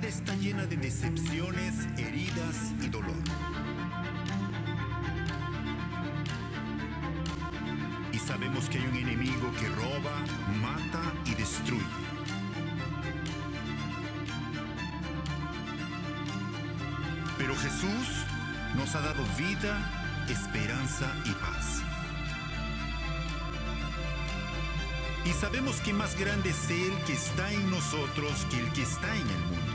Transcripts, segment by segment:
vida está llena de decepciones, heridas y dolor. Y sabemos que hay un enemigo que roba, mata y destruye. Pero Jesús nos ha dado vida, esperanza y paz. Y sabemos que más grande es Él que está en nosotros que el que está en el mundo.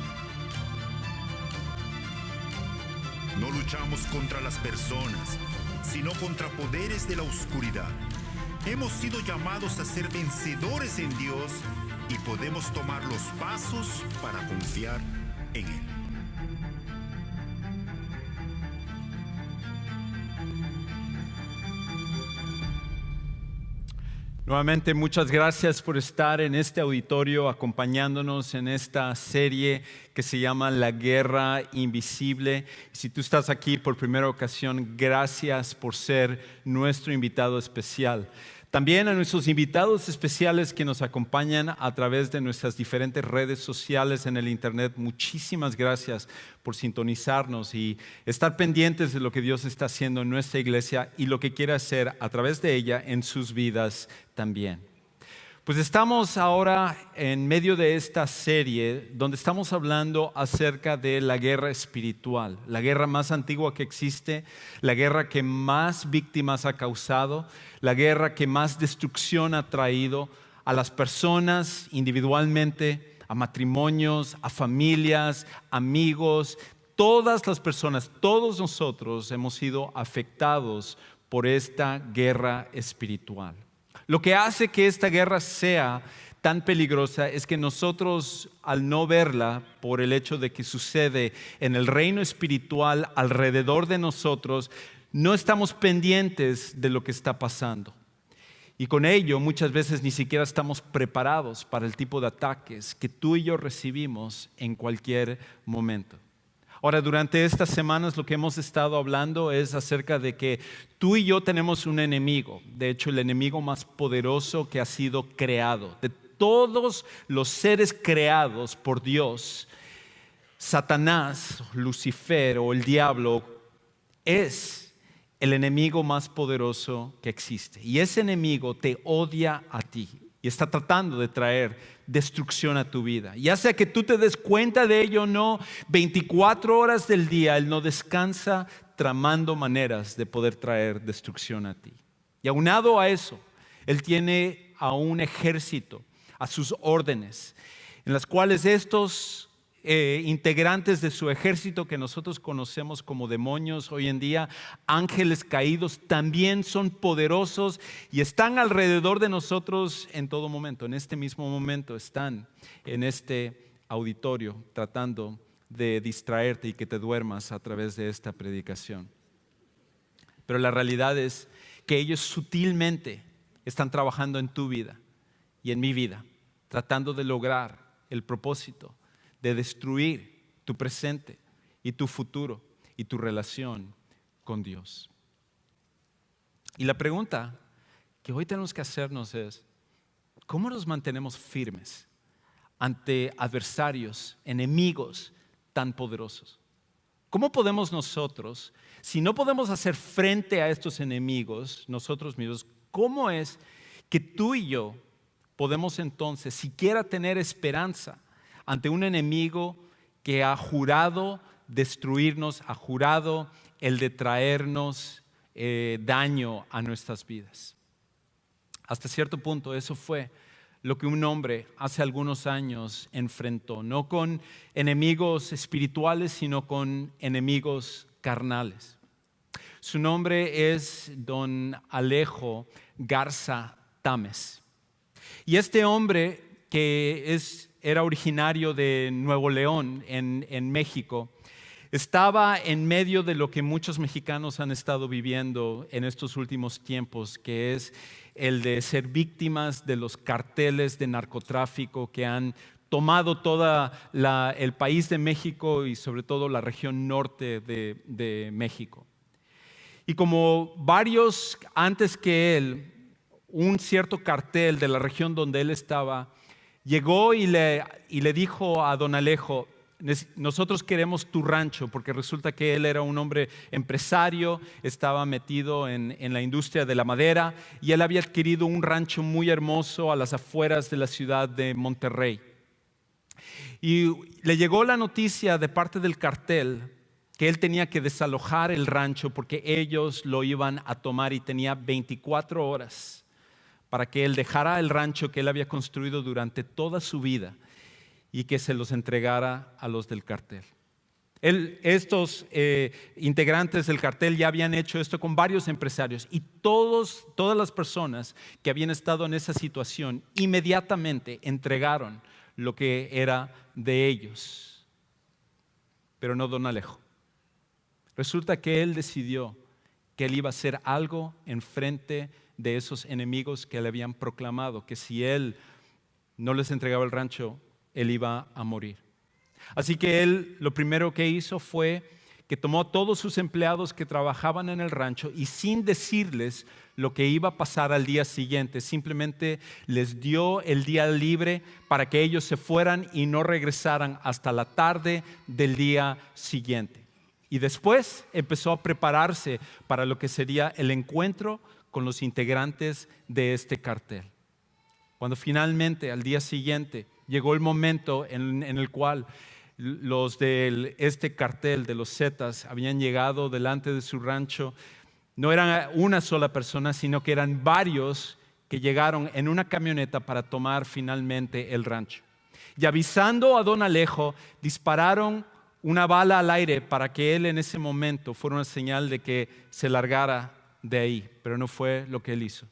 No luchamos contra las personas, sino contra poderes de la oscuridad. Hemos sido llamados a ser vencedores en Dios y podemos tomar los pasos para confiar en Él. Nuevamente, muchas gracias por estar en este auditorio acompañándonos en esta serie que se llama La Guerra Invisible. Si tú estás aquí por primera ocasión, gracias por ser nuestro invitado especial. También a nuestros invitados especiales que nos acompañan a través de nuestras diferentes redes sociales en el internet, muchísimas gracias por sintonizarnos y estar pendientes de lo que Dios está haciendo en nuestra iglesia y lo que quiere hacer a través de ella en sus vidas también. Pues estamos ahora en medio de esta serie donde estamos hablando acerca de la guerra espiritual, la guerra más antigua que existe, la guerra que más víctimas ha causado, la guerra que más destrucción ha traído a las personas individualmente, a matrimonios, a familias, amigos. Todas las personas, todos nosotros hemos sido afectados por esta guerra espiritual. Lo que hace que esta guerra sea tan peligrosa es que nosotros, al no verla, por el hecho de que sucede en el reino espiritual alrededor de nosotros, no estamos pendientes de lo que está pasando. Y con ello, muchas veces ni siquiera estamos preparados para el tipo de ataques que tú y yo recibimos en cualquier momento. Ahora, durante estas semanas lo que hemos estado hablando es acerca de que tú y yo tenemos un enemigo. De hecho, el enemigo más poderoso que ha sido creado. De todos los seres creados por Dios, Satanás, Lucifer o el diablo es el enemigo más poderoso que existe. Y ese enemigo te odia a ti y está tratando de traer destrucción a tu vida. Ya sea que tú te des cuenta de ello o no, 24 horas del día Él no descansa tramando maneras de poder traer destrucción a ti. Y aunado a eso, Él tiene a un ejército a sus órdenes, en las cuales estos integrantes de su ejército que nosotros conocemos como demonios hoy en día, ángeles caídos, también son poderosos y están alrededor de nosotros en todo momento. En este mismo momento están en este auditorio tratando de distraerte y que te duermas a través de esta predicación. Pero la realidad es que ellos sutilmente están trabajando en tu vida y en mi vida, tratando de lograr el propósito de destruir tu presente y tu futuro y tu relación con Dios. Y la pregunta que hoy tenemos que hacernos es, ¿cómo nos mantenemos firmes ante adversarios, enemigos tan poderosos? ¿Cómo podemos nosotros, si no podemos hacer frente a estos enemigos nosotros mismos, cómo es que tú y yo podemos entonces siquiera tener esperanza ante un enemigo que ha jurado destruirnos, ha jurado el de traernos daño a nuestras vidas? Hasta cierto punto eso fue lo que un hombre hace algunos años enfrentó, no con enemigos espirituales, sino con enemigos carnales. Su nombre es don Alejo Garza Tames. Y este hombre que era originario de Nuevo León, en México, estaba en medio de lo que muchos mexicanos han estado viviendo en estos últimos tiempos, que es el de ser víctimas de los carteles de narcotráfico que han tomado todo el país de México y sobre todo la región norte de México. Y como varios antes que él, un cierto cartel de la región donde él estaba llegó y le dijo a don Alejo: nosotros queremos tu rancho, porque resulta que él era un hombre empresario, estaba metido en la industria de la madera y él había adquirido un rancho muy hermoso a las afueras de la ciudad de Monterrey. Y le llegó la noticia de parte del cartel que él tenía que desalojar el rancho porque ellos lo iban a tomar y tenía 24 horas para que él dejara el rancho que él había construido durante toda su vida y que se los entregara a los del cartel. Estos integrantes del cartel ya habían hecho esto con varios empresarios y todas las personas que habían estado en esa situación inmediatamente entregaron lo que era de ellos, pero no don Alejo. Resulta que él decidió que él iba a hacer algo en frente de esos enemigos que le habían proclamado que si él no les entregaba el rancho, él iba a morir. Así que él lo primero que hizo fue que tomó a todos sus empleados que trabajaban en el rancho y sin decirles lo que iba a pasar al día siguiente, simplemente les dio el día libre para que ellos se fueran y no regresaran hasta la tarde del día siguiente. Y después empezó a prepararse para lo que sería el encuentro con los integrantes de este cartel. Cuando finalmente al día siguiente llegó el momento en el cual los de este cartel de los Zetas habían llegado delante de su rancho, no eran una sola persona, sino que eran varios que llegaron en una camioneta para tomar finalmente el rancho. Y avisando a don Alejo, dispararon una bala al aire para que él en ese momento fuera una señal de que se largara de ahí, pero no fue lo que él hizo.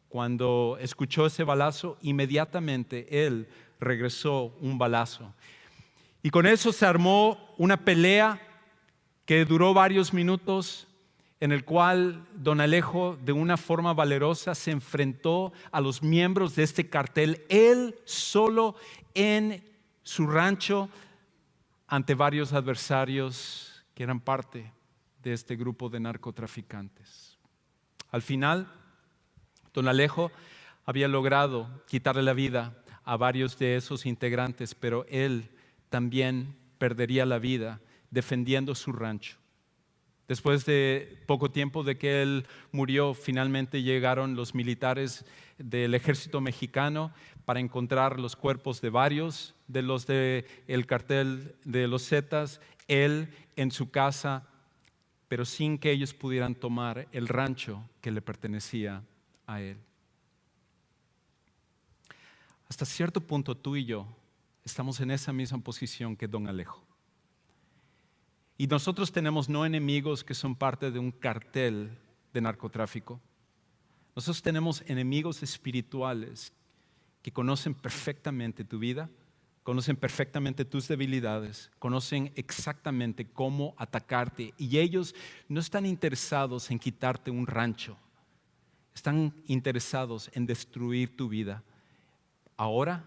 Cuando escuchó ese balazo, inmediatamente él regresó un balazo. Y con eso se armó una pelea que duró varios minutos, en el cual don Alejo, de una forma valerosa, se enfrentó a los miembros de este cartel, él solo en su rancho, ante varios adversarios que eran parte de este grupo de narcotraficantes. Al final, don Alejo había logrado quitarle la vida a varios de esos integrantes, pero él también perdería la vida defendiendo su rancho. Después de poco tiempo de que él murió, finalmente llegaron los militares del ejército mexicano para encontrar los cuerpos de varios de los del cartel de los Zetas, él en su casa, pero sin que ellos pudieran tomar el rancho que le pertenecía a él. Hasta cierto punto tú y yo estamos en esa misma posición que don Alejo. Y nosotros tenemos no enemigos que son parte de un cartel de narcotráfico. Nosotros tenemos enemigos espirituales que conocen perfectamente tu vida, conocen perfectamente tus debilidades, conocen exactamente cómo atacarte y ellos no están interesados en quitarte un rancho, están interesados en destruir tu vida ahora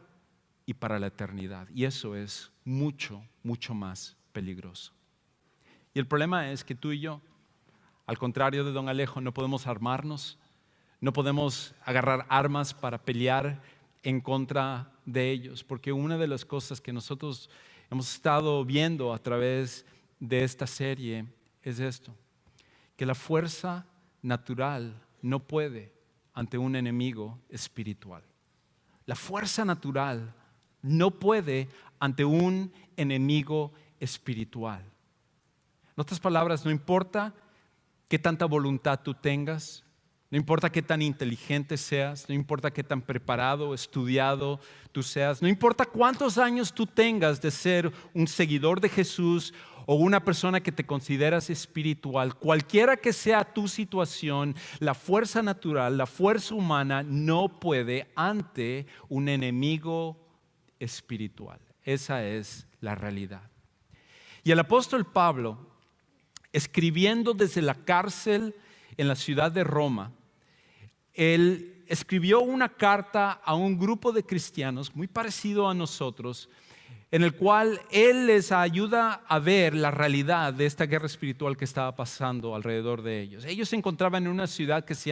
y para la eternidad. Y eso es mucho, mucho más peligroso. Y el problema es que tú y yo, al contrario de don Alejo, no podemos armarnos, no podemos agarrar armas para pelear en contra de ellos, porque una de las cosas que nosotros hemos estado viendo a través de esta serie es esto, que la fuerza natural no puede ante un enemigo espiritual. La fuerza natural no puede ante un enemigo espiritual. En otras palabras, no importa qué tanta voluntad tú tengas, no importa qué tan inteligente seas, no importa qué tan preparado, estudiado tú seas, no importa cuántos años tú tengas de ser un seguidor de Jesús o una persona que te consideras espiritual, cualquiera que sea tu situación, la fuerza natural, la fuerza humana no puede ante un enemigo espiritual. Esa es la realidad. Y el apóstol Pablo, escribiendo desde la cárcel en la ciudad de Roma, él escribió una carta a un grupo de cristianos muy parecido a nosotros, en el cual él les ayuda a ver la realidad de esta guerra espiritual que estaba pasando alrededor de ellos. Ellos se encontraban en una ciudad que se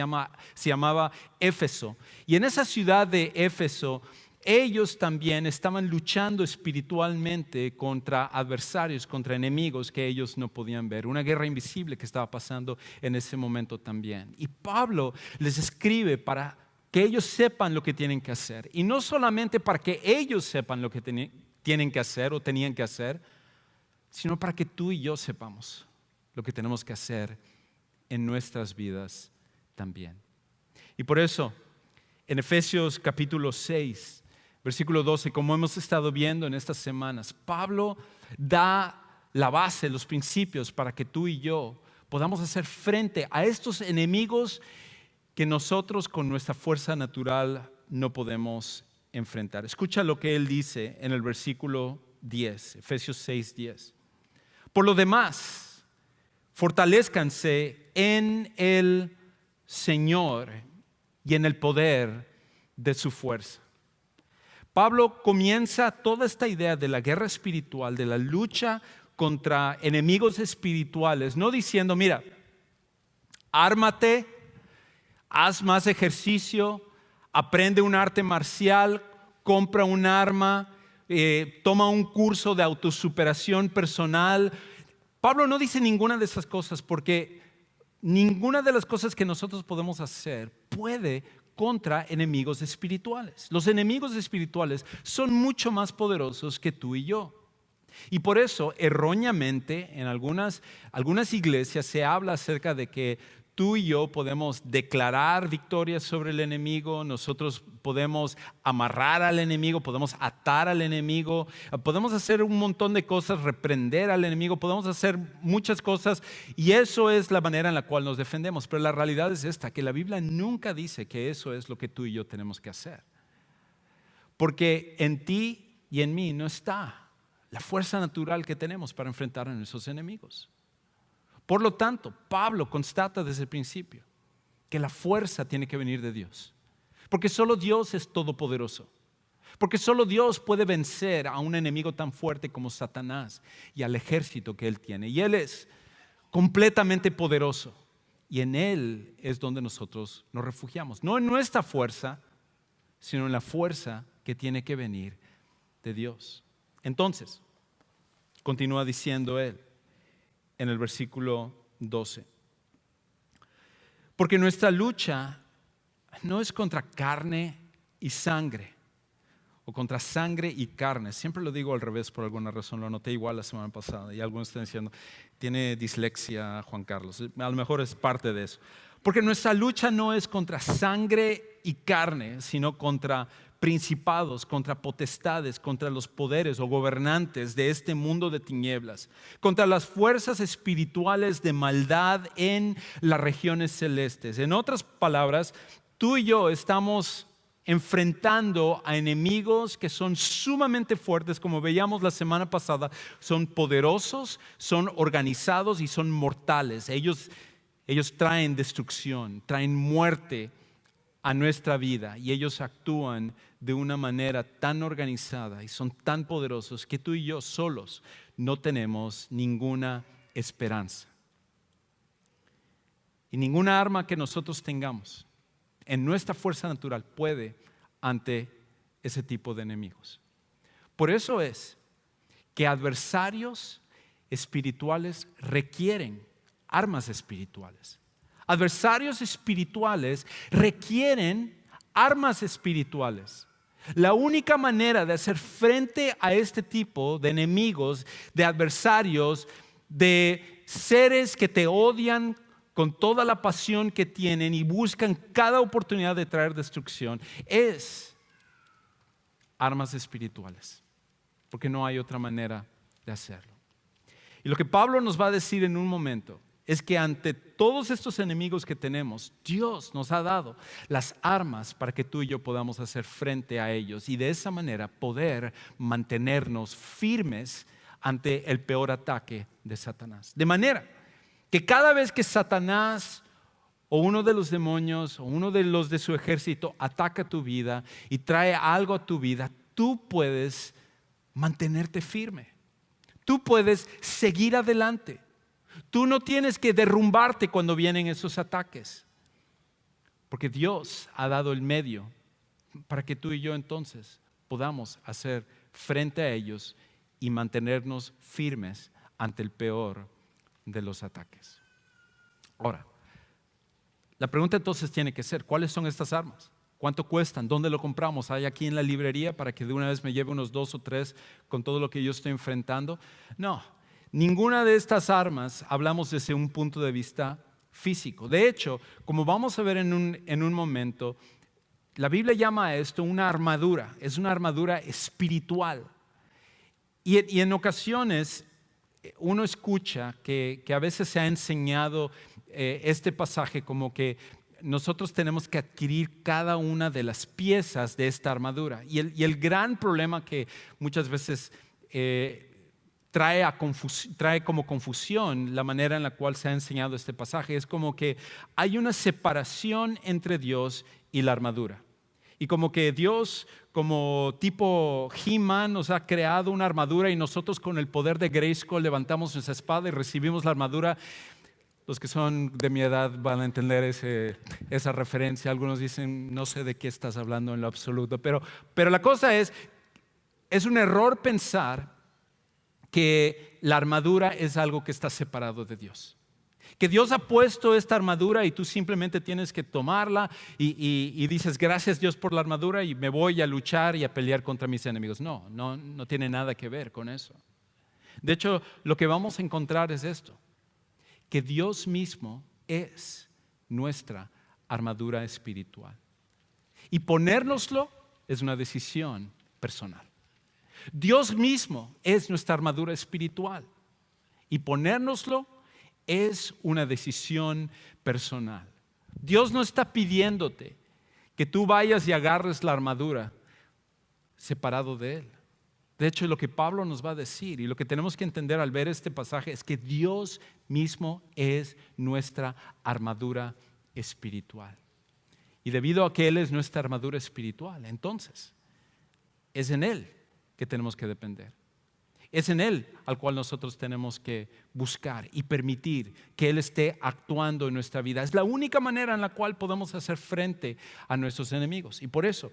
llamaba Éfeso, y en esa ciudad de Éfeso ellos también estaban luchando espiritualmente contra adversarios, contra enemigos que ellos no podían ver. Una guerra invisible que estaba pasando en ese momento también. Y Pablo les escribe para que ellos sepan lo que tienen que hacer. Y no solamente para que ellos sepan lo que tienen que hacer o tenían que hacer, sino para que tú y yo sepamos lo que tenemos que hacer en nuestras vidas también. Y por eso, en Efesios capítulo 6, versículo 12, como hemos estado viendo en estas semanas, Pablo da la base, los principios para que tú y yo podamos hacer frente a estos enemigos que nosotros con nuestra fuerza natural no podemos enfrentar. Escucha lo que él dice en el versículo 10, Efesios 6, 10. Por lo demás, fortalezcanse en el Señor y en el poder de su fuerza. Pablo comienza toda esta idea de la guerra espiritual, de la lucha contra enemigos espirituales, no diciendo, mira, ármate, haz más ejercicio, aprende un arte marcial, compra un arma, toma un curso de autosuperación personal. Pablo no dice ninguna de esas cosas porque ninguna de las cosas que nosotros podemos hacer puede contra enemigos espirituales. Los enemigos espirituales son mucho más poderosos que tú y yo. Y por eso, erróneamente, en algunas iglesias se habla acerca de que tú y yo podemos declarar victoria sobre el enemigo, nosotros podemos amarrar al enemigo, podemos atar al enemigo, podemos hacer un montón de cosas, reprender al enemigo, podemos hacer muchas cosas y eso es la manera en la cual nos defendemos. Pero la realidad es esta, que la Biblia nunca dice que eso es lo que tú y yo tenemos que hacer. Porque en ti y en mí no está la fuerza natural que tenemos para enfrentar a nuestros enemigos. Por lo tanto, Pablo constata desde el principio que la fuerza tiene que venir de Dios. Porque solo Dios es todopoderoso. Porque solo Dios puede vencer a un enemigo tan fuerte como Satanás y al ejército que él tiene. Y él es completamente poderoso. Y en él es donde nosotros nos refugiamos. No en nuestra fuerza, sino en la fuerza que tiene que venir de Dios. Entonces, continúa diciendo él en el versículo 12. Porque nuestra lucha no es contra carne y sangre, o contra sangre y carne. Siempre lo digo al revés por alguna razón, lo anoté igual la semana pasada y algunos están diciendo, tiene dislexia Juan Carlos. A lo mejor es parte de eso. Porque nuestra lucha no es contra sangre y carne, sino contra principados, contra potestades, contra los poderes o gobernantes de este mundo de tinieblas, contra las fuerzas espirituales de maldad en las regiones celestes. En otras palabras, tú y yo estamos enfrentando a enemigos que son sumamente fuertes, como veíamos la semana pasada, son poderosos, son organizados y son mortales. Ellos traen destrucción, traen muerte a nuestra vida y ellos actúan de una manera tan organizada y son tan poderosos que tú y yo solos no tenemos ninguna esperanza. Y ninguna arma que nosotros tengamos en nuestra fuerza natural puede ante ese tipo de enemigos. Por eso es que adversarios espirituales requieren armas espirituales. Adversarios espirituales requieren armas espirituales. La única manera de hacer frente a este tipo de enemigos, de adversarios, de seres que te odian con toda la pasión que tienen y buscan cada oportunidad de traer destrucción, es armas espirituales, porque no hay otra manera de hacerlo. Y lo que Pablo nos va a decir en un momento es que ante todos estos enemigos que tenemos, Dios nos ha dado las armas para que tú y yo podamos hacer frente a ellos y de esa manera poder mantenernos firmes ante el peor ataque de Satanás. De manera que cada vez que Satanás o uno de los demonios o uno de los de su ejército ataca tu vida y trae algo a tu vida, tú puedes mantenerte firme. Tú puedes seguir adelante. Tú no tienes que derrumbarte cuando vienen esos ataques, porque Dios ha dado el medio para que tú y yo entonces podamos hacer frente a ellos y mantenernos firmes ante el peor de los ataques. Ahora, la pregunta entonces tiene que ser, ¿cuáles son estas armas? ¿Cuánto cuestan? ¿Dónde lo compramos? ¿Hay aquí en la librería para que de una vez me lleve unos 2 o 3 con todo lo que yo estoy enfrentando? No, ninguna de estas armas hablamos desde un punto de vista físico. De hecho, como vamos a ver en un momento, la Biblia llama a esto una armadura. Es una armadura espiritual. Y en ocasiones uno escucha que a veces se ha enseñado este pasaje como que nosotros tenemos que adquirir cada una de las piezas de esta armadura. Y el gran problema que muchas veces trae como confusión la manera en la cual se ha enseñado este pasaje es como que hay una separación entre Dios y la armadura. Y como que Dios, como tipo He-Man, nos ha creado una armadura y nosotros con el poder de Grayskull levantamos nuestra espada y recibimos la armadura. Los que son de mi edad van a entender esa referencia. Algunos dicen, no sé de qué estás hablando en lo absoluto. Pero la cosa es un error pensar que la armadura es algo que está separado de Dios. Que Dios ha puesto esta armadura y tú simplemente tienes que tomarla y dices, gracias Dios por la armadura y me voy a luchar y a pelear contra mis enemigos. No tiene nada que ver con eso. De hecho, lo que vamos a encontrar es esto. Que Dios mismo es nuestra armadura espiritual. Y ponérnoslo es una decisión personal. Dios mismo es nuestra armadura espiritual. Y ponérnoslo es una decisión personal. Dios no está pidiéndote que tú vayas y agarres la armadura separado de Él. De hecho, lo que Pablo nos va a decir y lo que tenemos que entender al ver este pasaje es que Dios mismo es nuestra armadura espiritual. Y debido a que Él es nuestra armadura espiritual, entonces es en Él que tenemos que depender. Es en Él al cual nosotros tenemos que buscar y permitir que Él esté actuando en nuestra vida. Es la única manera en la cual podemos hacer frente a nuestros enemigos. Y por eso,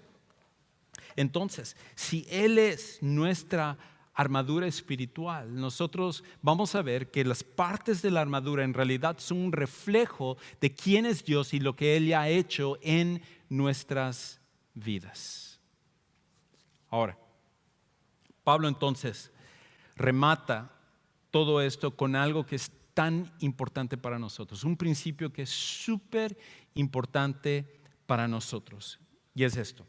entonces, si Él es nuestra armadura espiritual, nosotros vamos a ver que las partes de la armadura en realidad son un reflejo de quién es Dios y lo que Él ha hecho en nuestras vidas. Ahora, Pablo entonces remata todo esto con algo que es tan importante para nosotros, un principio que es súper importante para nosotros, y es esto.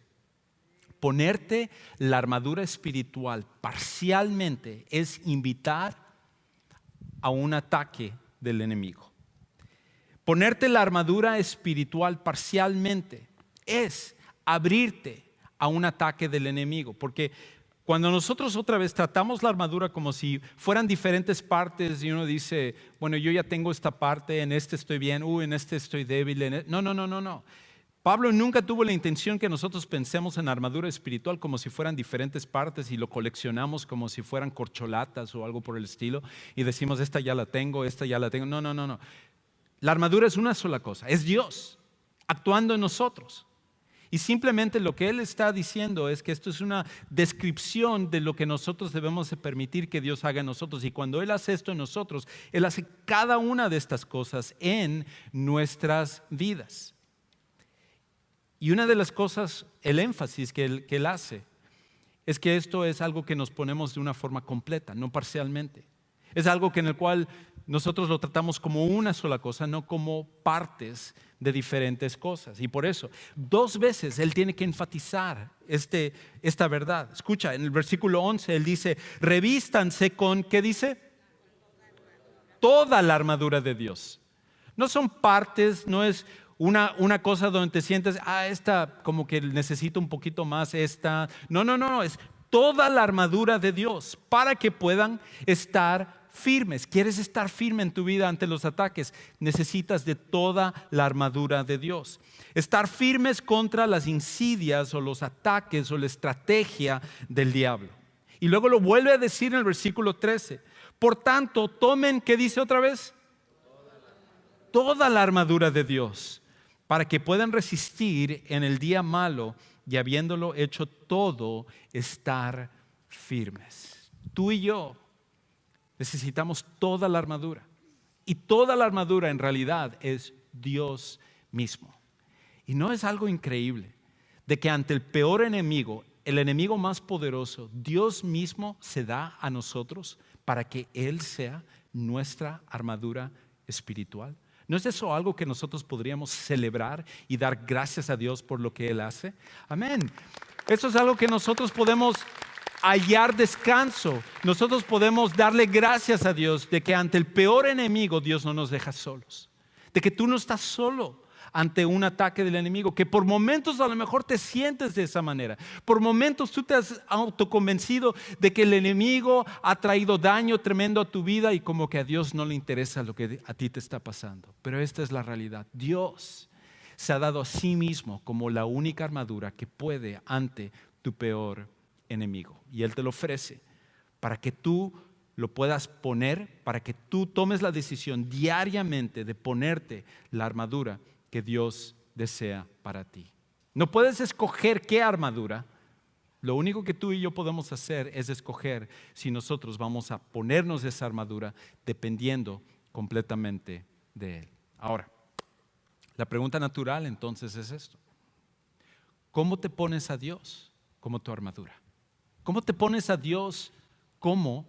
Ponerte la armadura espiritual parcialmente es invitar a un ataque del enemigo. Ponerte la armadura espiritual parcialmente es abrirte a un ataque del enemigo, porque cuando nosotros otra vez tratamos la armadura como si fueran diferentes partes y uno dice, bueno, yo ya tengo esta parte, en este estoy bien, en este estoy débil. No. Pablo nunca tuvo la intención que nosotros pensemos en armadura espiritual como si fueran diferentes partes y lo coleccionamos como si fueran corcholatas o algo por el estilo y decimos, esta ya la tengo, esta ya la tengo. No. La armadura es una sola cosa, es Dios actuando en nosotros. Y simplemente lo que Él está diciendo es que esto es una descripción de lo que nosotros debemos de permitir que Dios haga en nosotros. Y cuando Él hace esto en nosotros, Él hace cada una de estas cosas en nuestras vidas. Y una de las cosas, el énfasis que él hace, es que esto es algo que nos ponemos de una forma completa, no parcialmente. Es algo que en el cual nosotros lo tratamos como una sola cosa, no como partes de diferentes cosas. Y por eso, 2 veces Él tiene que enfatizar esta verdad. Escucha, en el versículo 11 Él dice, revístanse con, ¿qué dice? Toda la armadura de Dios. No son partes, no es una cosa donde te sientes, esta como que necesito un poquito más, esta. No, es toda la armadura de Dios para que puedan estar firmes. ¿Quieres estar firme en tu vida ante los ataques? Necesitas de toda la armadura de Dios. Estar firmes contra las insidias o los ataques o la estrategia del diablo. Y luego lo vuelve a decir en el versículo 13. Por tanto, tomen, ¿qué dice otra vez? Toda la armadura de Dios, para que puedan resistir en el día malo y habiéndolo hecho todo, estar firmes. Tú y yo necesitamos toda la armadura. Y toda la armadura en realidad es Dios mismo. Y no es algo increíble de que ante el peor enemigo, el enemigo más poderoso, Dios mismo se da a nosotros para que Él sea nuestra armadura espiritual. ¿No es eso algo que nosotros podríamos celebrar y dar gracias a Dios por lo que Él hace? Amén. Eso es algo que nosotros podemos hallar descanso. Nosotros podemos darle gracias a Dios de que ante el peor enemigo Dios no nos deja solos. De que tú no estás solo ante un ataque del enemigo, que por momentos a lo mejor te sientes de esa manera. Por momentos tú te has autoconvencido de que el enemigo ha traído daño tremendo a tu vida y como que a Dios no le interesa lo que a ti te está pasando. Pero esta es la realidad. Dios se ha dado a sí mismo como la única armadura que puede ante tu peor enemigo. Y Él te lo ofrece para que tú lo puedas poner, para que tú tomes la decisión diariamente de ponerte la armadura que Dios desea para ti. No puedes escoger qué armadura. Lo único que tú y yo podemos hacer es escoger si nosotros vamos a ponernos esa armadura dependiendo completamente de Él. Ahora, la pregunta natural entonces es esto: ¿cómo te pones a Dios como tu armadura? ¿Cómo te pones a Dios como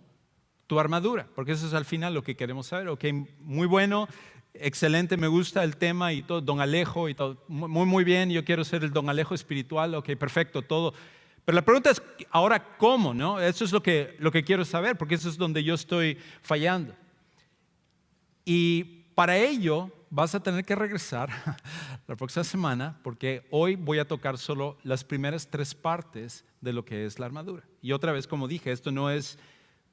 tu armadura? Porque eso es al final lo que queremos saber. Ok, muy bueno, excelente, me gusta el tema y todo, Don Alejo y todo, muy bien, yo quiero ser el Don Alejo espiritual, ok, perfecto, todo. Pero la pregunta es, ahora, ¿cómo? ¿No? Eso es lo que quiero saber, porque eso es donde yo estoy fallando. Y para ello vas a tener que regresar la próxima semana, porque hoy voy a tocar solo las primeras 3 partes de lo que es la armadura. Y otra vez, como dije, esto no es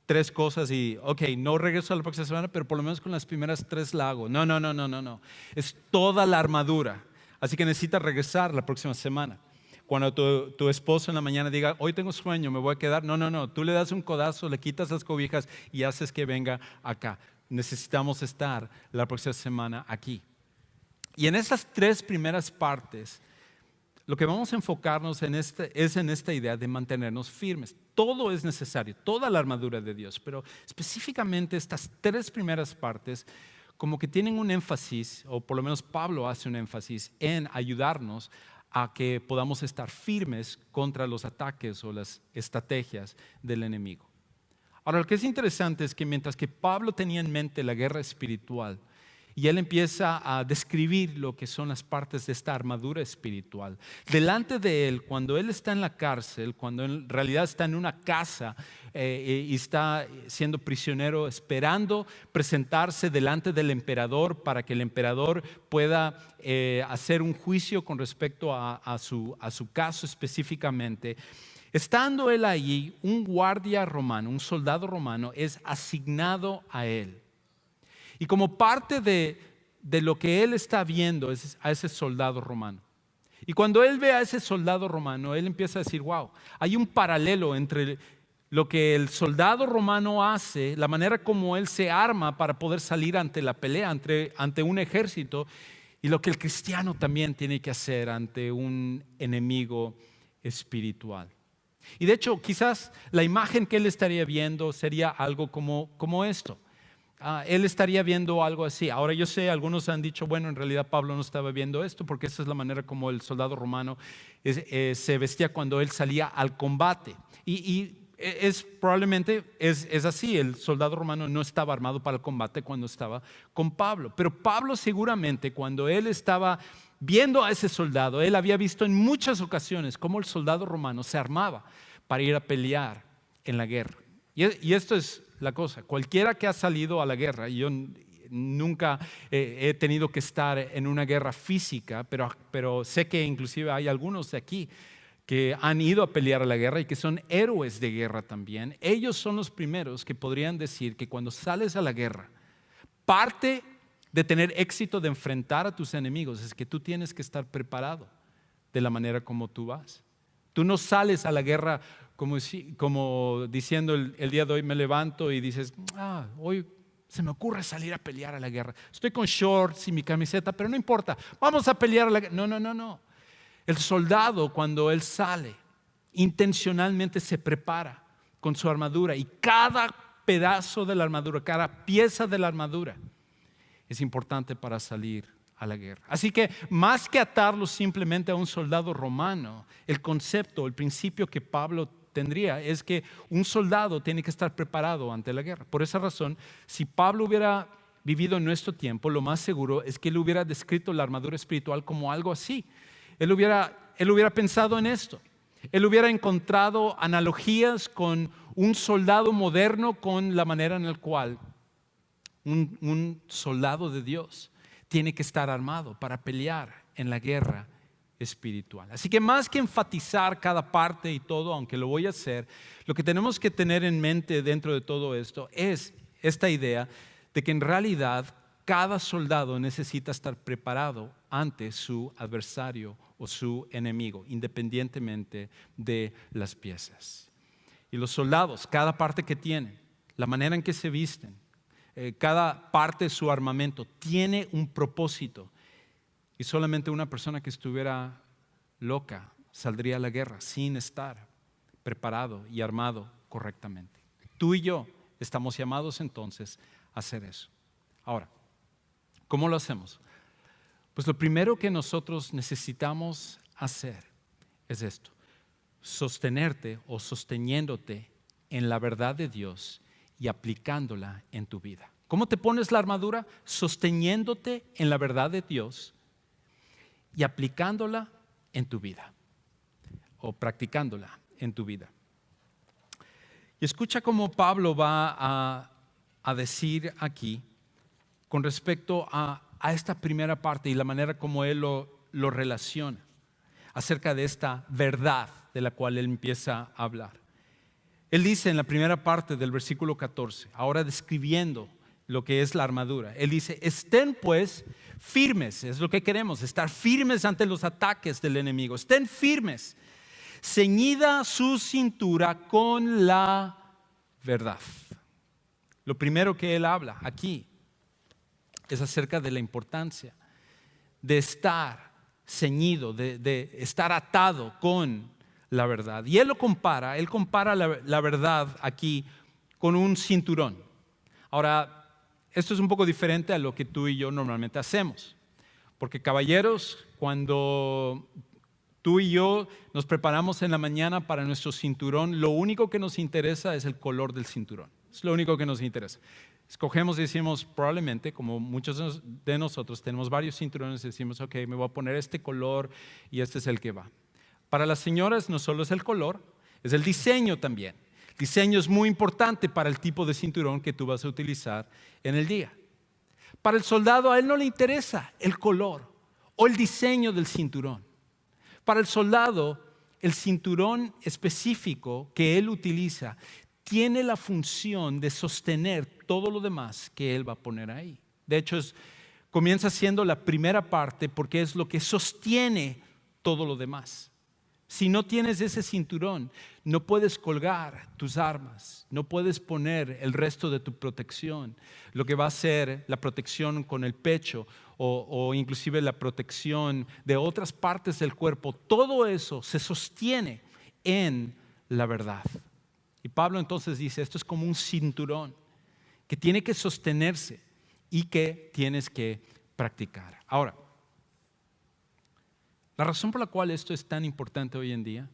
3 cosas y, ok, no regreso a la próxima semana, pero por lo menos con las primeras 3 la hago. No. Es toda la armadura. Así que necesitas regresar la próxima semana. Cuando tu esposo en la mañana diga, hoy tengo sueño, me voy a quedar. No. Tú le das un codazo, le quitas las cobijas y haces que venga acá. Necesitamos estar la próxima semana aquí. Y en esas 3 primeras partes, lo que vamos a enfocarnos es en esta idea de mantenernos firmes. Todo es necesario, toda la armadura de Dios, pero específicamente estas 3 primeras partes como que tienen un énfasis, o por lo menos Pablo hace un énfasis en ayudarnos a que podamos estar firmes contra los ataques o las estrategias del enemigo. Ahora, lo que es interesante es que mientras que Pablo tenía en mente la guerra espiritual, y él empieza a describir lo que son las partes de esta armadura espiritual. Delante de él, cuando él está en la cárcel, cuando en realidad está en una casa y está siendo prisionero, esperando presentarse delante del emperador para que el emperador pueda hacer un juicio con respecto a su caso específicamente. Estando él allí, un guardia romano, un soldado romano, es asignado a él. Y como parte de lo que él está viendo es a ese soldado romano. Y cuando él ve a ese soldado romano, él empieza a decir, wow, hay un paralelo entre lo que el soldado romano hace, la manera como él se arma para poder salir ante la pelea, ante un ejército, y lo que el cristiano también tiene que hacer ante un enemigo espiritual. Y de hecho, quizás la imagen que él estaría viendo sería algo como esto. Él estaría viendo algo así. Ahora yo sé, algunos han dicho, bueno, en realidad Pablo no estaba viendo esto porque esa es la manera como el soldado romano se vestía cuando él salía al combate. Y probablemente es así, el soldado romano no estaba armado para el combate cuando estaba con Pablo. Pero Pablo seguramente cuando él estaba viendo a ese soldado, él había visto en muchas ocasiones cómo el soldado romano se armaba para ir a pelear en la guerra. Y esto es la cosa, cualquiera que ha salido a la guerra, yo nunca he tenido que estar en una guerra física, pero sé que inclusive hay algunos de aquí que han ido a pelear a la guerra y que son héroes de guerra también. Ellos son los primeros que podrían decir que cuando sales a la guerra, parte de tener éxito, de enfrentar a tus enemigos, es que tú tienes que estar preparado de la manera como tú vas. Tú no sales a la guerra como diciendo el día de hoy me levanto y dices, hoy Se me ocurre salir a pelear a la guerra. Estoy con shorts y mi camiseta, pero no importa. Vamos a pelear a la guerra. No. El soldado, cuando él sale, intencionalmente se prepara con su armadura. Y cada pedazo de la armadura, cada pieza de la armadura es importante para salir a la guerra. Así que más que atarlo simplemente a un soldado romano, el concepto, el principio que Pablo tendría es que un soldado tiene que estar preparado ante la guerra. Por esa razón, si Pablo hubiera vivido en nuestro tiempo, lo más seguro es que él hubiera descrito la armadura espiritual como algo así. Él hubiera pensado en esto. Él hubiera encontrado analogías con un soldado moderno, con la manera en la cual un soldado de Dios tiene que estar armado para pelear en la guerra espiritual. Así que más que enfatizar cada parte y todo, aunque lo voy a hacer, lo que tenemos que tener en mente dentro de todo esto es esta idea de que en realidad cada soldado necesita estar preparado ante su adversario o su enemigo, independientemente de las piezas. Y los soldados, cada parte que tienen, la manera en que se visten, cada parte de su armamento tiene un propósito. Y solamente una persona que estuviera loca saldría a la guerra sin estar preparado y armado correctamente. Tú y yo estamos llamados entonces a hacer eso. Ahora, ¿cómo lo hacemos? Pues lo primero que nosotros necesitamos hacer es esto: sostenerte o sosteniéndote en la verdad de Dios y aplicándola en tu vida. ¿Cómo te pones la armadura? Sosteniéndote en la verdad de Dios y aplicándola en tu vida o practicándola en tu vida. Y escucha cómo Pablo va a decir aquí con respecto a esta primera parte y la manera como él lo relaciona acerca de esta verdad de la cual él empieza a hablar. Él dice en la primera parte del versículo 14, ahora describiendo lo que es la armadura, él dice: estén pues firmes. Es lo que queremos, estar firmes ante los ataques del enemigo. Estén firmes, ceñida su cintura con la verdad. Lo primero que él habla aquí es acerca de la importancia de estar ceñido, de estar atado con la verdad. Y él compara la verdad aquí con un cinturón. Ahora, esto es un poco diferente a lo que tú y yo normalmente hacemos. Porque caballeros, cuando tú y yo nos preparamos en la mañana para nuestro cinturón, lo único que nos interesa es el color del cinturón. Es lo único que nos interesa. Escogemos y decimos, probablemente, como muchos de nosotros tenemos varios cinturones, decimos, ok, me voy a poner este color y este es el que va. Para las señoras no solo es el color, es el diseño también. El diseño es muy importante para el tipo de cinturón que tú vas a utilizar en el día. Para el soldado, a él no le interesa el color o el diseño del cinturón. Para el soldado, el cinturón específico que él utiliza tiene la función de sostener todo lo demás que él va a poner ahí. De hecho, comienza siendo la primera parte porque es lo que sostiene todo lo demás. Si no tienes ese cinturón, no puedes colgar tus armas, no puedes poner el resto de tu protección, lo que va a ser la protección con el pecho o inclusive la protección de otras partes del cuerpo. Todo eso se sostiene en la verdad. Y Pablo entonces dice, esto es como un cinturón que tiene que sostenerse y que tienes que practicar. Ahora, la razón por la cual esto es tan importante hoy en día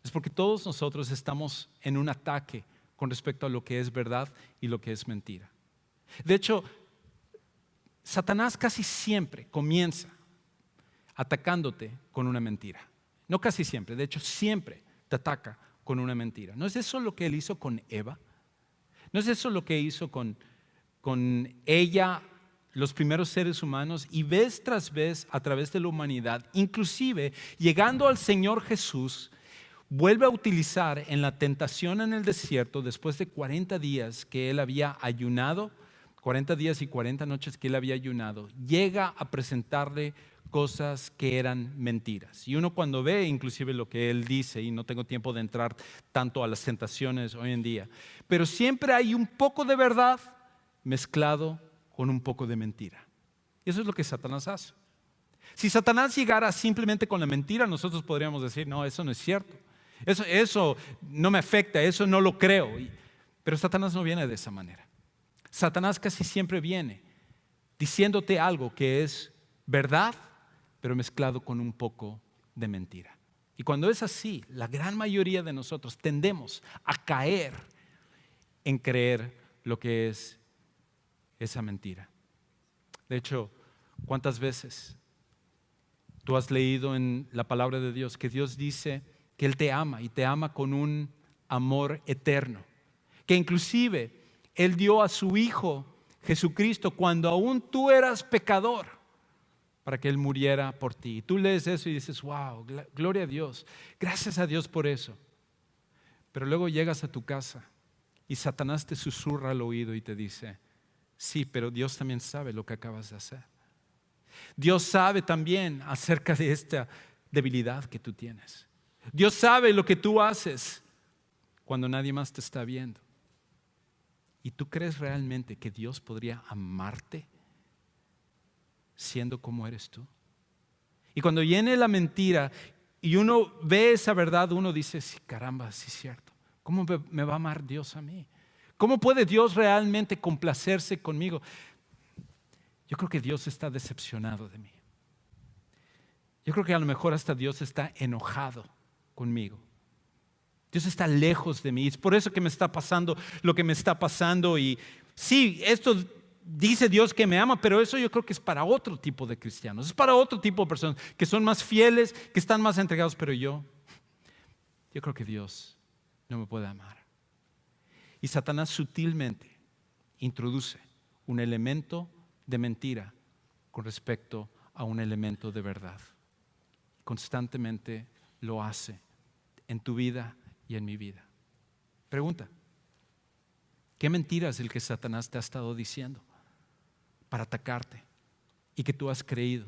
es porque todos nosotros estamos en un ataque con respecto a lo que es verdad y lo que es mentira. De hecho, Satanás casi siempre comienza atacándote con una mentira. No casi siempre, de hecho siempre te ataca con una mentira. ¿No es eso lo que él hizo con Eva? ¿No es eso lo que hizo con ella, los primeros seres humanos, y vez tras vez a través de la humanidad, inclusive llegando al Señor Jesús, vuelve a utilizar en la tentación en el desierto, después de 40 días que él había ayunado, 40 días y 40 noches que él había ayunado, llega a presentarle cosas que eran mentiras. Y uno cuando ve inclusive lo que él dice, y no tengo tiempo de entrar tanto a las tentaciones hoy en día, pero siempre hay un poco de verdad mezclado con un poco de mentira. Y eso es lo que Satanás hace. Si Satanás llegara simplemente con la mentira, nosotros podríamos decir, no, eso no es cierto. Eso no me afecta, eso no lo creo. Pero Satanás no viene de esa manera. Satanás casi siempre viene diciéndote algo que es verdad, pero mezclado con un poco de mentira. Y cuando es así, la gran mayoría de nosotros tendemos a caer en creer lo que es esa mentira. De hecho, ¿cuántas veces tú has leído en la palabra de Dios que Dios dice que Él te ama y te ama con un amor eterno? Que inclusive Él dio a su Hijo Jesucristo cuando aún tú eras pecador para que Él muriera por ti. Y tú lees eso y dices, wow, gloria a Dios, gracias a Dios por eso. Pero luego llegas a tu casa y Satanás te susurra al oído y te dice, sí, pero Dios también sabe lo que acabas de hacer. Dios sabe también acerca de esta debilidad que tú tienes. Dios sabe lo que tú haces cuando nadie más te está viendo. ¿Y tú crees realmente que Dios podría amarte siendo como eres tú? Y cuando viene la mentira y uno ve esa verdad, uno dice, sí, caramba, sí es cierto. ¿Cómo me va a amar Dios a mí? ¿Cómo puede Dios realmente complacerse conmigo? Yo creo que Dios está decepcionado de mí. Yo creo que a lo mejor hasta Dios está enojado conmigo. Dios está lejos de mí. Es por eso que me está pasando lo que me está pasando. Y sí, esto dice Dios que me ama, pero eso yo creo que es para otro tipo de cristianos. Es para otro tipo de personas que son más fieles, que están más entregados. Pero yo creo que Dios no me puede amar. Y Satanás sutilmente introduce un elemento de mentira con respecto a un elemento de verdad. Constantemente lo hace en tu vida y en mi vida. Pregunta, ¿qué mentira es el que Satanás te ha estado diciendo para atacarte y que tú has creído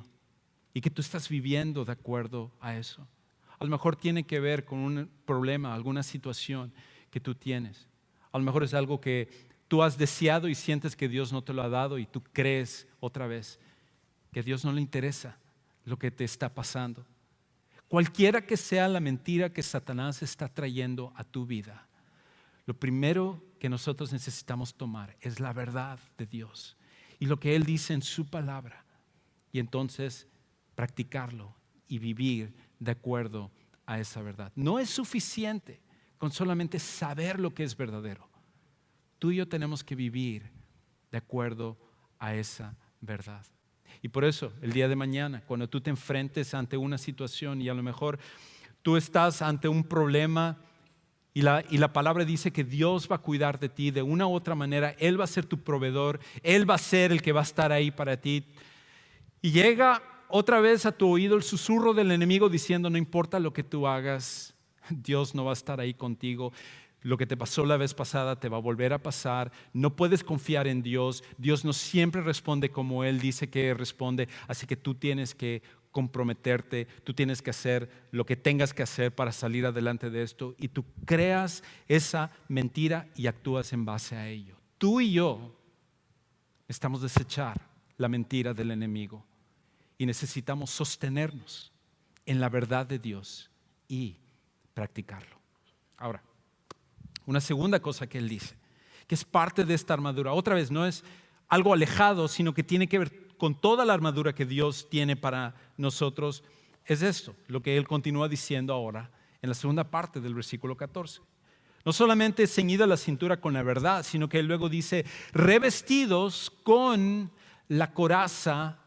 y que tú estás viviendo de acuerdo a eso? A lo mejor tiene que ver con un problema, alguna situación que tú tienes. A lo mejor es algo que tú has deseado y sientes que Dios no te lo ha dado y tú crees otra vez que a Dios no le interesa lo que te está pasando. Cualquiera que sea la mentira que Satanás está trayendo a tu vida, lo primero que nosotros necesitamos tomar es la verdad de Dios y lo que Él dice en su palabra, y entonces practicarlo y vivir de acuerdo a esa verdad. No es suficiente con solamente saber lo que es verdadero. Tú y yo tenemos que vivir de acuerdo a esa verdad. Y por eso, el día de mañana, cuando tú te enfrentes ante una situación y a lo mejor tú estás ante un problema y la palabra dice que Dios va a cuidar de ti de una u otra manera, Él va a ser tu proveedor, Él va a ser el que va a estar ahí para ti. Y llega otra vez a tu oído el susurro del enemigo diciendo, no importa lo que tú hagas, Dios no va a estar ahí contigo. Lo que te pasó la vez pasada te va a volver a pasar. No puedes confiar en Dios. Dios no siempre responde como Él dice que responde. Así que tú tienes que comprometerte. Tú tienes que hacer lo que tengas que hacer para salir adelante de esto. Y tú creas esa mentira y actúas en base a ello. Tú y yo necesitamos desechar la mentira del enemigo. Y necesitamos sostenernos en la verdad de Dios y practicarlo. Ahora, una segunda cosa que Él dice, que es parte de esta armadura. Otra vez, no es algo alejado, sino que tiene que ver con toda la armadura que Dios tiene para nosotros. Es esto, lo que Él continúa diciendo ahora en la segunda parte del versículo 14. No solamente ceñida la cintura con la verdad, sino que Él luego dice, revestidos con la coraza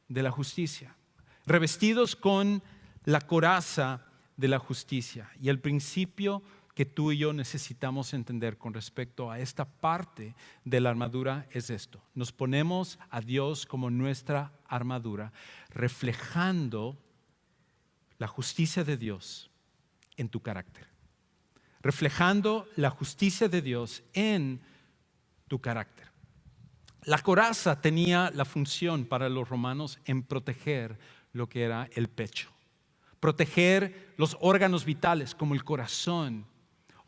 de la justicia. Revestidos con la coraza de la justicia. Y el principio que tú y yo necesitamos entender con respecto a esta parte de la armadura es esto. Nos ponemos a Dios como nuestra armadura, reflejando la justicia de Dios en tu carácter. Reflejando la justicia de Dios en tu carácter. La coraza tenía la función para los romanos en proteger lo que era el pecho. Proteger los órganos vitales como el corazón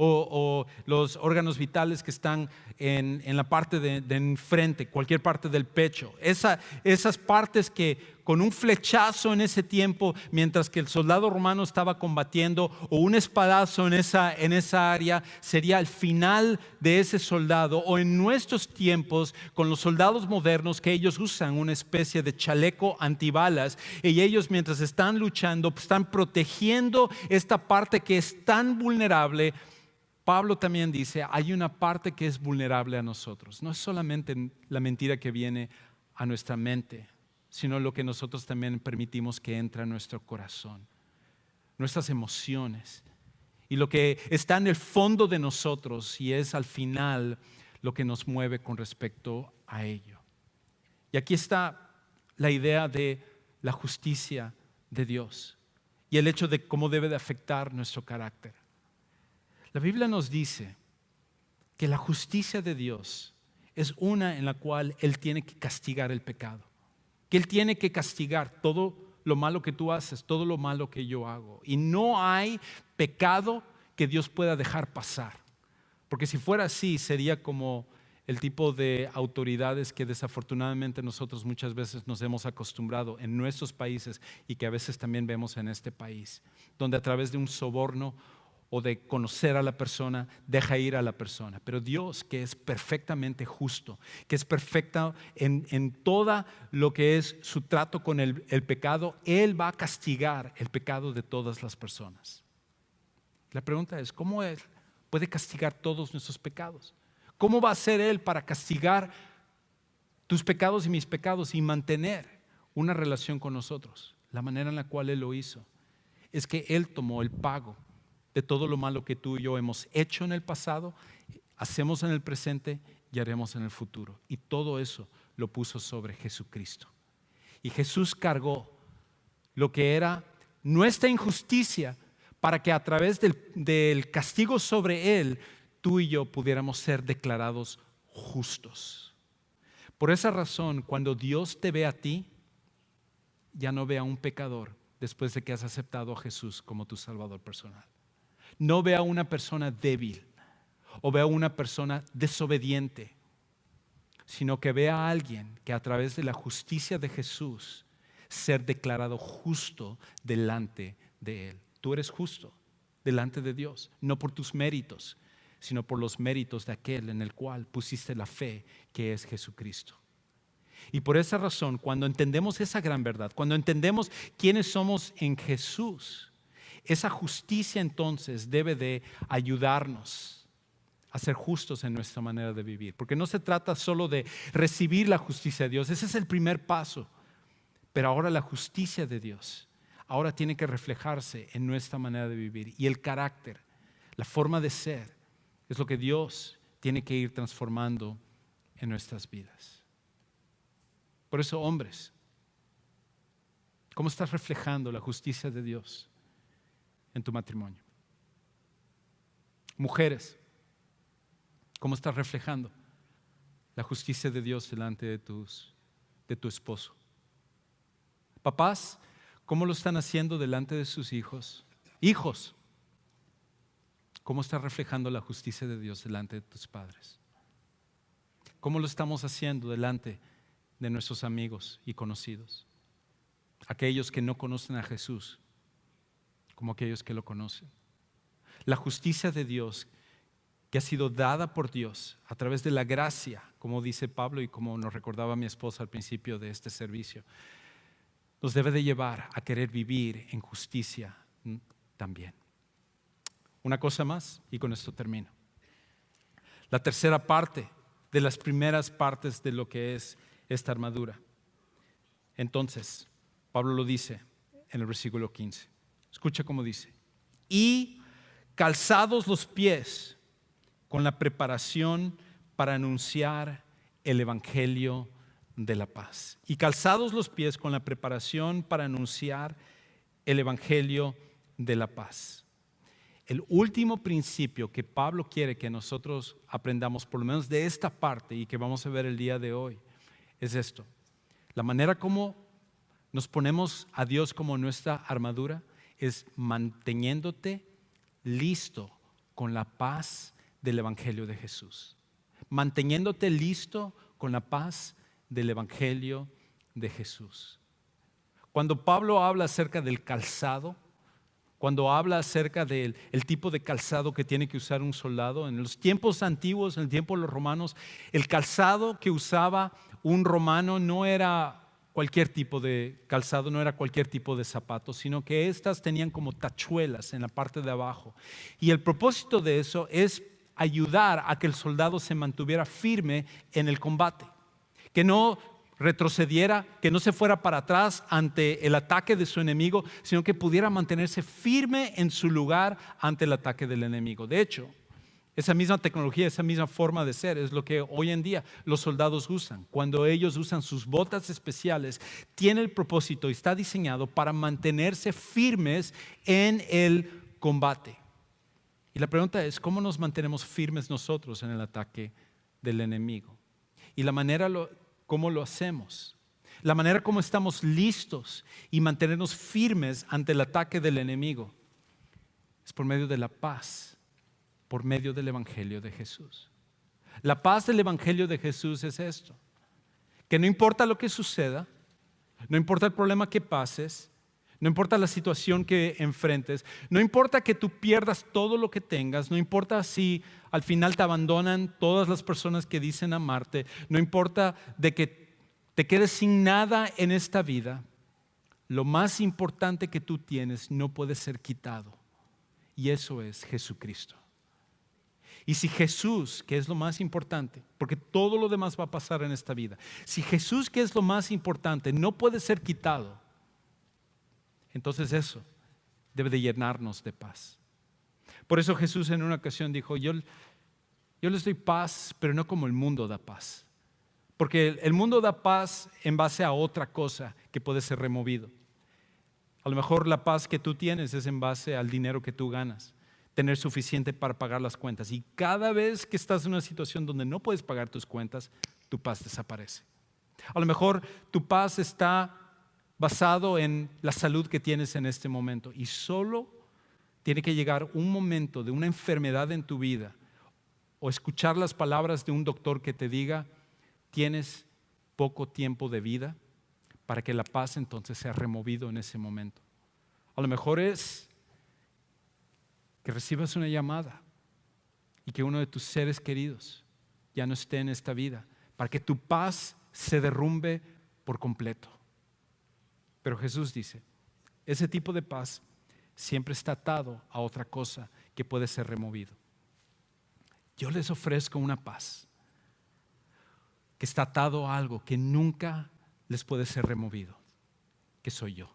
o los órganos vitales que están en la parte de enfrente, cualquier parte del pecho. Esas partes que con un flechazo en ese tiempo, mientras que el soldado romano estaba combatiendo, o un espadazo en esa área, sería el final de ese soldado. O en nuestros tiempos, con los soldados modernos, que ellos usan una especie de chaleco antibalas, y ellos mientras están luchando, están protegiendo esta parte que es tan vulnerable. Pablo también dice, hay una parte que es vulnerable a nosotros. No es solamente la mentira que viene a nuestra mente, sino lo que nosotros también permitimos que entre a nuestro corazón, nuestras emociones y lo que está en el fondo de nosotros, y es al final lo que nos mueve con respecto a ello. Y aquí está la idea de la justicia de Dios y el hecho de cómo debe de afectar nuestro carácter. La Biblia nos dice que la justicia de Dios es una en la cual Él tiene que castigar el pecado, que Él tiene que castigar todo lo malo que tú haces, todo lo malo que yo hago. Y no hay pecado que Dios pueda dejar pasar, porque si fuera así sería como el tipo de autoridades que desafortunadamente nosotros muchas veces nos hemos acostumbrado en nuestros países y que a veces también vemos en este país, donde a través de un soborno o de conocer a la persona, deja ir a la persona. Pero Dios, que es perfectamente justo, que es perfecto en todo lo que es su trato con el pecado, Él va a castigar el pecado de todas las personas. La pregunta es, ¿cómo Él puede castigar todos nuestros pecados? ¿Cómo va a ser Él para castigar tus pecados y mis pecados y mantener una relación con nosotros? La manera en la cual Él lo hizo es que Él tomó el pago de todo lo malo que tú y yo hemos hecho en el pasado, hacemos en el presente y haremos en el futuro. Y todo eso lo puso sobre Jesucristo. Y Jesús cargó lo que era nuestra injusticia para que a través del castigo sobre Él, tú y yo pudiéramos ser declarados justos. Por esa razón, cuando Dios te ve a ti, ya no ve a un pecador después de que has aceptado a Jesús como tu Salvador personal. No ve a una persona débil o ve a una persona desobediente, sino que ve a alguien que a través de la justicia de Jesús ser declarado justo delante de Él. Tú eres justo delante de Dios, no por tus méritos, sino por los méritos de aquel en el cual pusiste la fe, que es Jesucristo. Y por esa razón, cuando entendemos esa gran verdad, cuando entendemos quiénes somos en Jesús, esa justicia entonces debe de ayudarnos a ser justos en nuestra manera de vivir. Porque no se trata solo de recibir la justicia de Dios, ese es el primer paso. Pero ahora la justicia de Dios ahora tiene que reflejarse en nuestra manera de vivir. Y el carácter, la forma de ser, es lo que Dios tiene que ir transformando en nuestras vidas. Por eso, hombres, ¿cómo estás reflejando la justicia de Dios en tu matrimonio? Mujeres, ¿cómo estás reflejando la justicia de Dios delante de tu esposo? Papás, ¿cómo lo están haciendo delante de sus hijos? Hijos, ¿cómo estás reflejando la justicia de Dios delante de tus padres? ¿Cómo lo estamos haciendo delante de nuestros amigos y conocidos? Aquellos que no conocen a Jesús, como aquellos que lo conocen. La justicia de Dios que ha sido dada por Dios a través de la gracia, como dice Pablo y como nos recordaba mi esposa al principio de este servicio, nos debe de llevar a querer vivir en justicia también. Una cosa más y con esto termino. La tercera parte de las primeras partes de lo que es esta armadura. Entonces, Pablo lo dice en el versículo 15. Escucha cómo dice: y calzados los pies con la preparación para anunciar el evangelio de la paz. Y calzados los pies con la preparación para anunciar el evangelio de la paz. El último principio que Pablo quiere que nosotros aprendamos, por lo menos de esta parte y que vamos a ver el día de hoy, es esto: la manera como nos ponemos a Dios como nuestra armadura es manteniéndote listo con la paz del Evangelio de Jesús. Manteniéndote listo con la paz del Evangelio de Jesús. Cuando Pablo habla acerca del calzado, cuando habla acerca del tipo de calzado que tiene que usar un soldado, en los tiempos antiguos, en el tiempo de los romanos, el calzado que usaba un romano no era cualquier tipo de calzado, no era cualquier tipo de zapato, sino que estas tenían como tachuelas en la parte de abajo. Y el propósito de eso es ayudar a que el soldado se mantuviera firme en el combate, que no retrocediera, que no se fuera para atrás ante el ataque de su enemigo, sino que pudiera mantenerse firme en su lugar ante el ataque del enemigo. De hecho, esa misma tecnología, esa misma forma de ser es lo que hoy en día los soldados usan. Cuando ellos usan sus botas especiales, tiene el propósito y está diseñado para mantenerse firmes en el combate. Y la pregunta es, ¿cómo nos mantenemos firmes nosotros en el ataque del enemigo? Y la manera cómo lo hacemos, la manera como estamos listos y mantenernos firmes ante el ataque del enemigo es por medio de la paz, por medio del Evangelio de Jesús. La paz del Evangelio de Jesús es esto, que no importa lo que suceda, no importa el problema que pases, no importa la situación que enfrentes, no importa que tú pierdas todo lo que tengas, no importa si al final te abandonan todas las personas que dicen amarte, no importa de que te quedes sin nada en esta vida, lo más importante que tú tienes no puede ser quitado, y eso es Jesucristo. Y si Jesús, que es lo más importante, porque todo lo demás va a pasar en esta vida, si Jesús, que es lo más importante, no puede ser quitado, entonces eso debe de llenarnos de paz. Por eso Jesús en una ocasión dijo, yo les doy paz, pero no como el mundo da paz. Porque el mundo da paz en base a otra cosa que puede ser removido. A lo mejor la paz que tú tienes es en base al dinero que tú ganas, tener suficiente para pagar las cuentas. Y cada vez que estás en una situación donde no puedes pagar tus cuentas, tu paz desaparece. A lo mejor tu paz está basado en la salud que tienes en este momento. Y solo tiene que llegar un momento de una enfermedad en tu vida o escuchar las palabras de un doctor que te diga, tienes poco tiempo de vida, para que la paz entonces sea removido en ese momento. A lo mejor es que recibas una llamada y que uno de tus seres queridos ya no esté en esta vida, para que tu paz se derrumbe por completo. Pero Jesús dice, ese tipo de paz siempre está atado a otra cosa que puede ser removido. Yo les ofrezco una paz que está atado a algo que nunca les puede ser removido, que soy yo.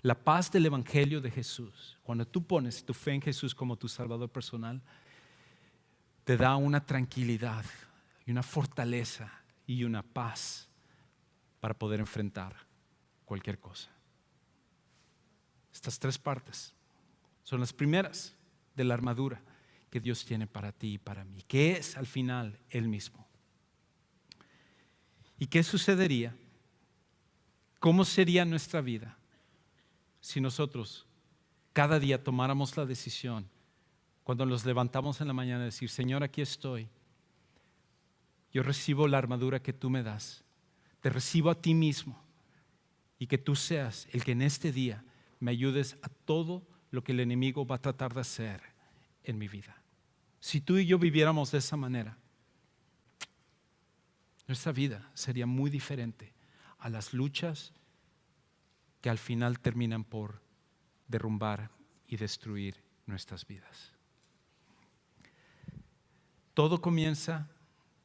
La paz del Evangelio de Jesús, cuando tú pones tu fe en Jesús como tu Salvador personal, te da una tranquilidad y una fortaleza y una paz para poder enfrentar cualquier cosa. Estas tres partes son las primeras de la armadura que Dios tiene para ti y para mí, que es al final Él mismo. ¿Y qué sucedería? ¿Cómo sería nuestra vida si nosotros cada día tomáramos la decisión, cuando nos levantamos en la mañana, de decir, Señor, aquí estoy, yo recibo la armadura que tú me das, te recibo a ti mismo, y que tú seas el que en este día me ayudes a todo lo que el enemigo va a tratar de hacer en mi vida? Si tú y yo viviéramos de esa manera, nuestra vida sería muy diferente a las luchas que al final terminan por derrumbar y destruir nuestras vidas. Todo comienza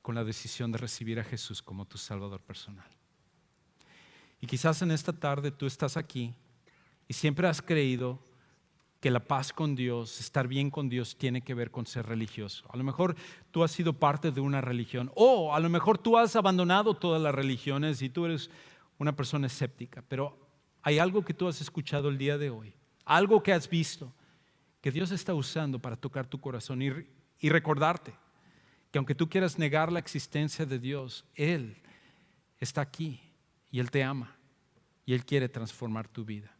con la decisión de recibir a Jesús como tu Salvador personal. Y quizás en esta tarde tú estás aquí y siempre has creído que la paz con Dios, estar bien con Dios, tiene que ver con ser religioso. A lo mejor tú has sido parte de una religión, o a lo mejor tú has abandonado todas las religiones y tú eres una persona escéptica, pero hay algo que tú has escuchado el día de hoy, algo que has visto, que Dios está usando para tocar tu corazón y recordarte que aunque tú quieras negar la existencia de Dios, Él está aquí y Él te ama y Él quiere transformar tu vida.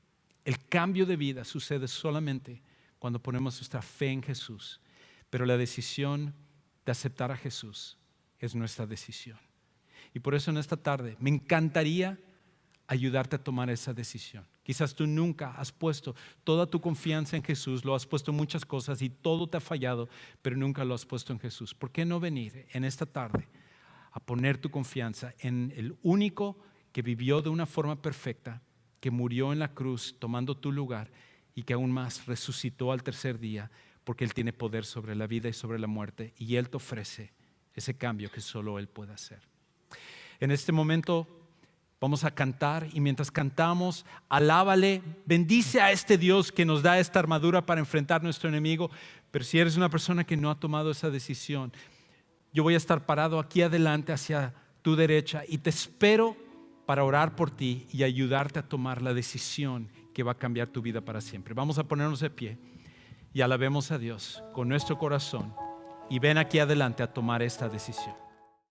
El cambio de vida sucede solamente cuando ponemos nuestra fe en Jesús. Pero la decisión de aceptar a Jesús es nuestra decisión. Y por eso en esta tarde me encantaría ayudarte a tomar esa decisión. Quizás tú nunca has puesto toda tu confianza en Jesús, lo has puesto en muchas cosas y todo te ha fallado, pero nunca lo has puesto en Jesús. ¿Por qué no venir en esta tarde a poner tu confianza en el único que vivió de una forma perfecta, que murió en la cruz tomando tu lugar y que aún más resucitó al tercer día, porque Él tiene poder sobre la vida y sobre la muerte, y Él te ofrece ese cambio que solo Él puede hacer? En este momento vamos a cantar, y mientras cantamos, alábale, bendice a este Dios que nos da esta armadura para enfrentar a nuestro enemigo. Pero si eres una persona que no ha tomado esa decisión, yo voy a estar parado aquí adelante hacia tu derecha y te espero para orar por ti y ayudarte a tomar la decisión que va a cambiar tu vida para siempre. Vamos a ponernos de pie y alabemos a Dios con nuestro corazón, y ven aquí adelante a tomar esta decisión.